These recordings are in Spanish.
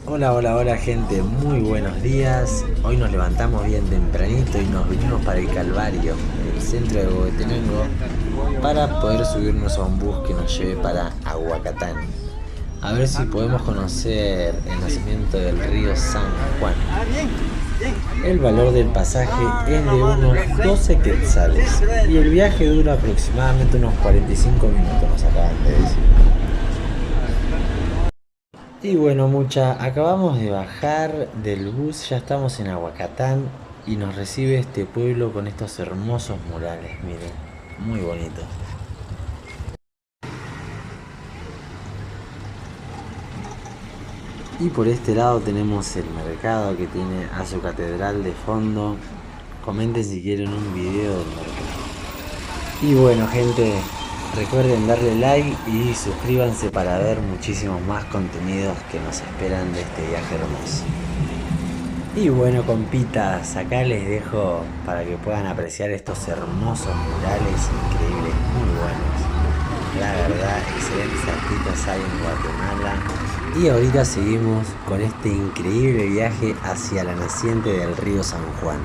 Hola, hola, hola gente, muy buenos días. Hoy nos levantamos bien tempranito y nos vinimos para el Calvario, el centro de Huehuetenango, para poder subirnos a un bus que nos lleve para Aguacatán. A ver si podemos conocer el nacimiento del río San Juan. El valor del pasaje es de unos 12 quetzales y el viaje dura aproximadamente unos 45 minutos, nos acaban de decir. Y bueno, mucha, acabamos de bajar del bus, ya estamos en Aguacatán y nos recibe este pueblo con estos hermosos murales, miren, muy bonitos. Y por este lado tenemos el mercado que tiene a su catedral de fondo. Comenten si quieren un video del mercado. Y bueno, gente, recuerden darle like y suscríbanse para ver muchísimos más contenidos que nos esperan de este viaje hermoso. Y bueno, compitas, acá les dejo para que puedan apreciar estos hermosos murales increíbles, muy buenos. La verdad, excelentes artistas hay en Guatemala. Y ahorita seguimos con este increíble viaje hacia la naciente del río San Juan.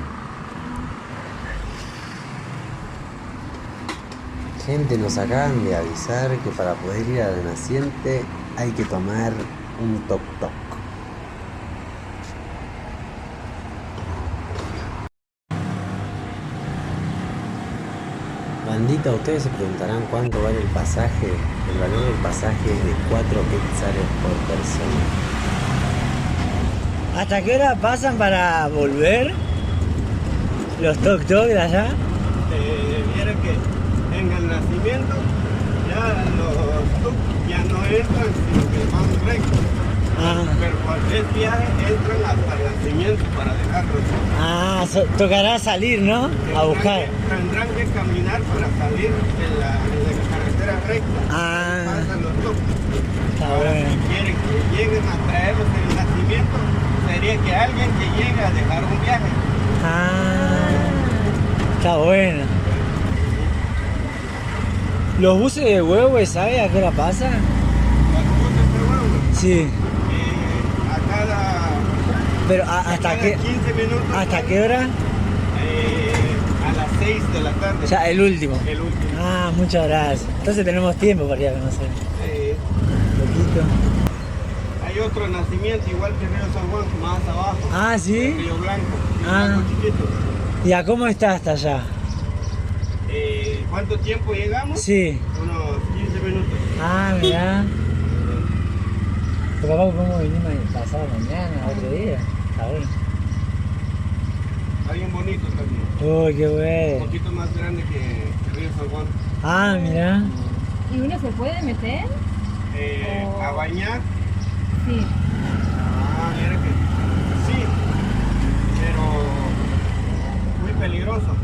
Gente, nos acaban de avisar que para poder ir a la naciente hay que tomar un toc toc. Bandita, ustedes se preguntarán cuánto vale el pasaje. El valor del pasaje es de 4 quetzales por persona. ¿Hasta qué hora pasan para volver los tok-tok de allá? Vieron que en el nacimiento ya los tuk ya no entran, sino que van rectos. Pero cualquier viaje entran hasta el nacimiento para dejarlos. Tocará salir, ¿no? A buscar. Tendrán que caminar para salir de la carretera recta. Pasan los tuk. Ahora, bueno. si quieren que lleguen a traerlos en el nacimiento, sería que alguien que llegue a dejar un viaje. Está bueno. ¿Los buses de Huehue, sabe a qué hora pasan? ¿Los buses de Huehue? Sí. A cada... Pero ¿hasta qué? 15 minutos. ¿Hasta qué hora? A las 6 de la tarde. Ya, el último. El último. Muchas gracias. Entonces tenemos tiempo para ir a conocer. Poquito. Hay otro nacimiento igual que Río San Juan, más abajo. ¿Sí? Río Blanco. Chiquito. ¿Y a cómo está hasta allá? ¿Cuánto tiempo llegamos? Sí. Unos 15 minutos. Mirá. Pero capaz que podemos venir pasado mañana, otro día. Está bueno. Está bien bonito también. Uy, qué Un bueno. poquito más grande que Río San Juan. Mirá. ¿Y uno se puede meter? A bañar. Sí. Mira que sí, pero muy peligroso.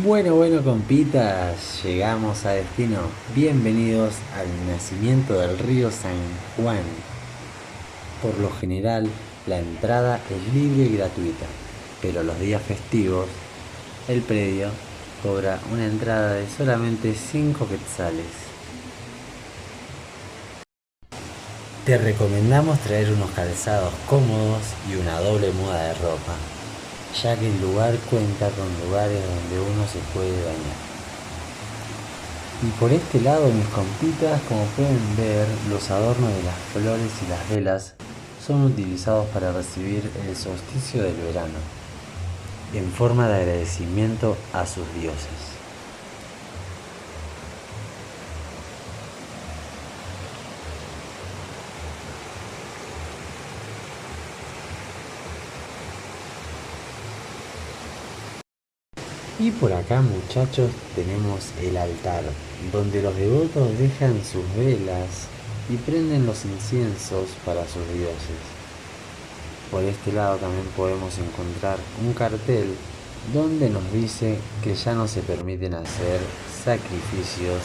Bueno, compitas, llegamos a destino. Bienvenidos al nacimiento del río San Juan. Por lo general, la entrada es libre y gratuita, pero los días festivos, el predio cobra una entrada de solamente 5 quetzales. Te recomendamos traer unos calzados cómodos y una doble muda de ropa, ya que el lugar cuenta con lugares donde uno se puede bañar. Y por este lado, mis compitas, como pueden ver, los adornos de las flores y las velas son utilizados para recibir el solsticio del verano, en forma de agradecimiento a sus dioses. Y por acá, muchachos, tenemos el altar, donde los devotos dejan sus velas y prenden los inciensos para sus dioses. Por este lado también podemos encontrar un cartel donde nos dice que ya no se permiten hacer sacrificios.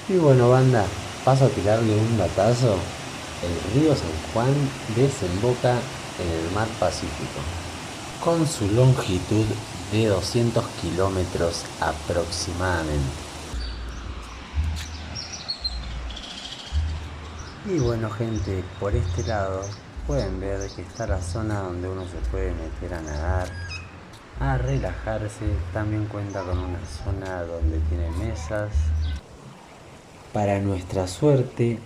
Y bueno, banda, paso a tirarle un datazo. El río San Juan desemboca en el mar Pacífico, con su longitud de 200 kilómetros aproximadamente. Y bueno, gente, por este lado pueden ver que está la zona donde uno se puede meter a nadar, a relajarse. También cuenta con una zona donde tiene mesas. Para nuestra suerte,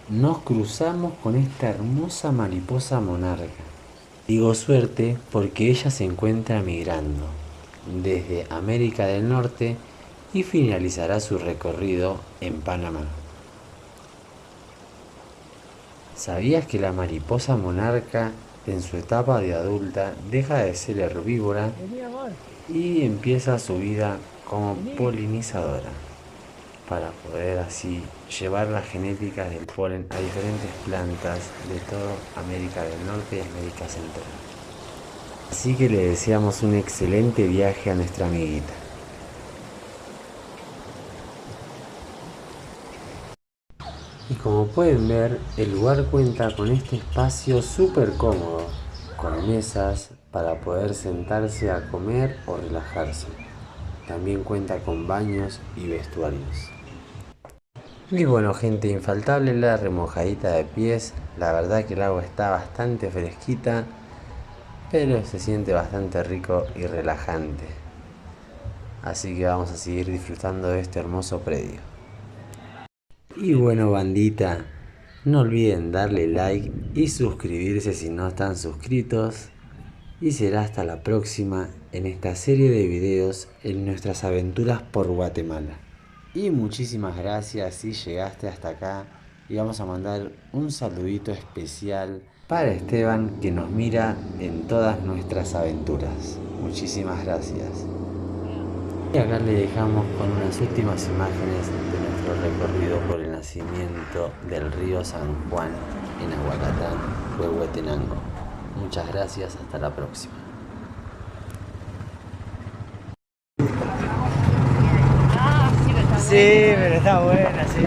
nos cruzamos con esta hermosa mariposa monarca. Digo suerte porque ella se encuentra migrando desde América del Norte y finalizará su recorrido en Panamá. ¿Sabías que la mariposa monarca en su etapa de adulta deja de ser herbívora y empieza su vida como polinizadora, para poder así llevar las genéticas del polen a diferentes plantas de toda América del Norte y América Central? Así que le deseamos un excelente viaje a nuestra amiguita. Y como pueden ver, el lugar cuenta con este espacio súper cómodo, con mesas para poder sentarse a comer o relajarse. También cuenta con baños y vestuarios. Y bueno, gente, infaltable la remojadita de pies. La verdad que el agua está bastante fresquita, pero se siente bastante rico y relajante. Así que vamos a seguir disfrutando de este hermoso predio. Y bueno, bandita, no olviden darle like y suscribirse si no están suscritos. Y será hasta la próxima en esta serie de videos en nuestras aventuras por Guatemala. Y muchísimas gracias si llegaste hasta acá. Y vamos a mandar un saludito especial para Esteban, que nos mira en todas nuestras aventuras. Muchísimas gracias. Y acá le dejamos con unas últimas imágenes de nuestro recorrido por el nacimiento del río San Juan en Aguacatán, Huehuetenango. Muchas gracias, hasta la próxima. Sí, pero está buena, sí.